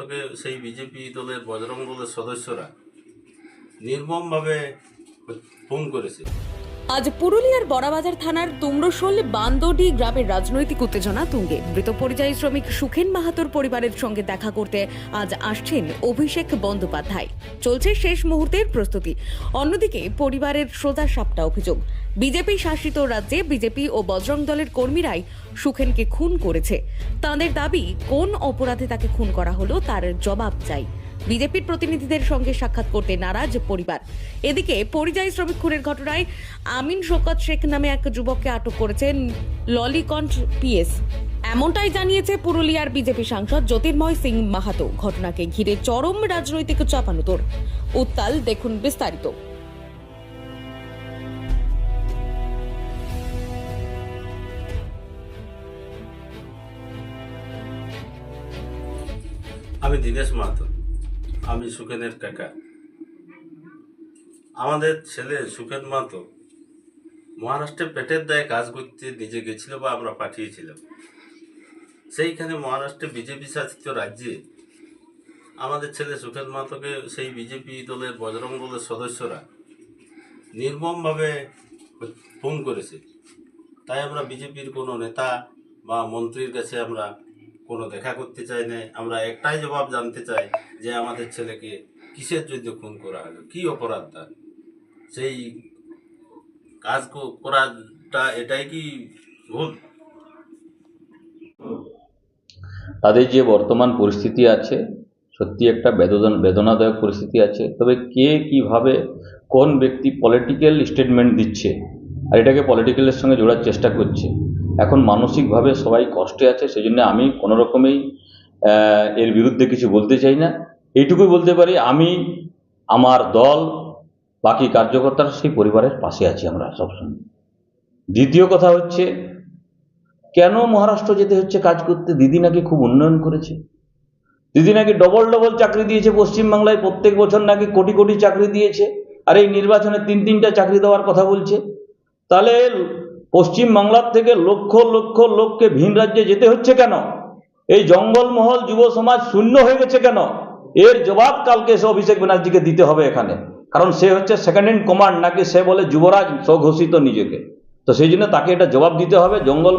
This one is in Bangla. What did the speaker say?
মাহাতোকে সেই বিজেপি দলের বজরং দলের সদস্যরা নির্মমভাবে খুন করেছে। আজ পুরুলিয়ার বড়াবাজার থানার তুমরশোল বান্দোডি গ্রামের রাজনৈতিক উত্তেজনা তুঙ্গে। মৃত পরিযায়ী শ্রমিক সুখেন মাহাতোর পরিবারের সঙ্গে দেখা করতে আজ আসছেন অভিষেক বন্দ্যোপাধ্যায়। চলছে শেষ মুহূর্তের প্রস্তুতি। অন্যদিকে পরিবারের সোজা সাপটা অভিযোগ, বিজেপি শাসিত রাজ্যে বিজেপি ও বজরং দলের কর্মীরাই সুখেনকে খুন করেছে। তাঁদের দাবি, কোন অপরাধে তাকে খুন করা হলো তার জবাব চাই। বিজেপির প্রতিনিধিদের সঙ্গে সাক্ষাৎ করতে নারাজ পরিবার। এদিকে পরিযায়ী শ্রমিক খুনের ঘটনায় আমিন শওকত শেখ নামে এক যুবককে আটক করেছেন ললিকন্ঠ পিএস। এমনটাই জানিয়েছে পুরুলিয়ার বিজেপি সাংসদ জ্যোতির্ময় সিং মাহাতো। ঘটনাকে ঘিরে চরম রাজনৈতিক চাপানুতোর। উত্তাল, দেখুন বিস্তারিত। আমি দীনেশ মাহাতো, আমি সুখেনের কাকা। আমাদের ছেলে সুখেন মাহাতো মহারাষ্ট্রে পেটের দায়ে কাজ করতে নিজে গেছিল বা আমরা পাঠিয়েছিলাম। সেইখানে মহারাষ্ট্রে বিজেপি শাসিত রাজ্যে আমাদের ছেলে সুখেন মাহাতোকে সেই বিজেপি দলের বজরং দলের সদস্যরা নির্মমভাবে খুন করেছে। তাই আমরা বিজেপির কোনো নেতা বা মন্ত্রীর কাছে আমরা কোনো দেখা করতে চাই না। আমরা একটাই জবাব জানতে চাই যে আমাদের ছেলেকে কিসের জন্য খুন করা হলো, কী অপরাধ তার, সেই কাজ করাটা এটাই কি ভুল? তাদের যে বর্তমান পরিস্থিতি আছে সত্যি একটা বেদনাদায়ক পরিস্থিতি আছে। তবে কে কিভাবে কোন ব্যক্তি পলিটিক্যাল স্টেটমেন্ট দিচ্ছে আর এটাকে পলিটিক্যালের সঙ্গে জোড়ার চেষ্টা করছে, এখন মানসিকভাবে সবাই কষ্টে আছে। সেই জন্য আমি কোনো রকমেই এর বিরুদ্ধে কিছু বলতে চাই না। এইটুকুই বলতে পারি, আমি আমার দল বাকি কার্যকর্তারা সেই পরিবারের পাশে আছি আমরা সবসময়। দ্বিতীয় কথা হচ্ছে, কেন মহারাষ্ট্র যেতে হচ্ছে কাজ করতে? দিদি নাকি খুব উন্নয়ন করেছে, দিদি নাকি ডবল চাকরি দিয়েছে পশ্চিমবাংলায়, প্রত্যেক বছর নাকি কোটি কোটি চাকরি দিয়েছে, আর এই নির্বাচনে তিনটা চাকরি দেওয়ার কথা বলছে। তাহলে পশ্চিমবাংলার থেকে লক্ষ লক্ষ লোককে ভিন রাজ্যে যেতে হচ্ছে কেন? এই জঙ্গলমহল যুব সমাজ শূন্য হয়ে গেছে কেন? এর জবাব কালকে এসে অভিষেক ব্যানার্জিকে দিতে হবে এখানে, কারণ সে হচ্ছে সেকেন্ড ইন কমান্ড, নাকি সে বলে যুবরাজ স্বঘোষিত নিজেকে। তো সেই জন্য তাকে এটা জবাব দিতে হবে। জঙ্গল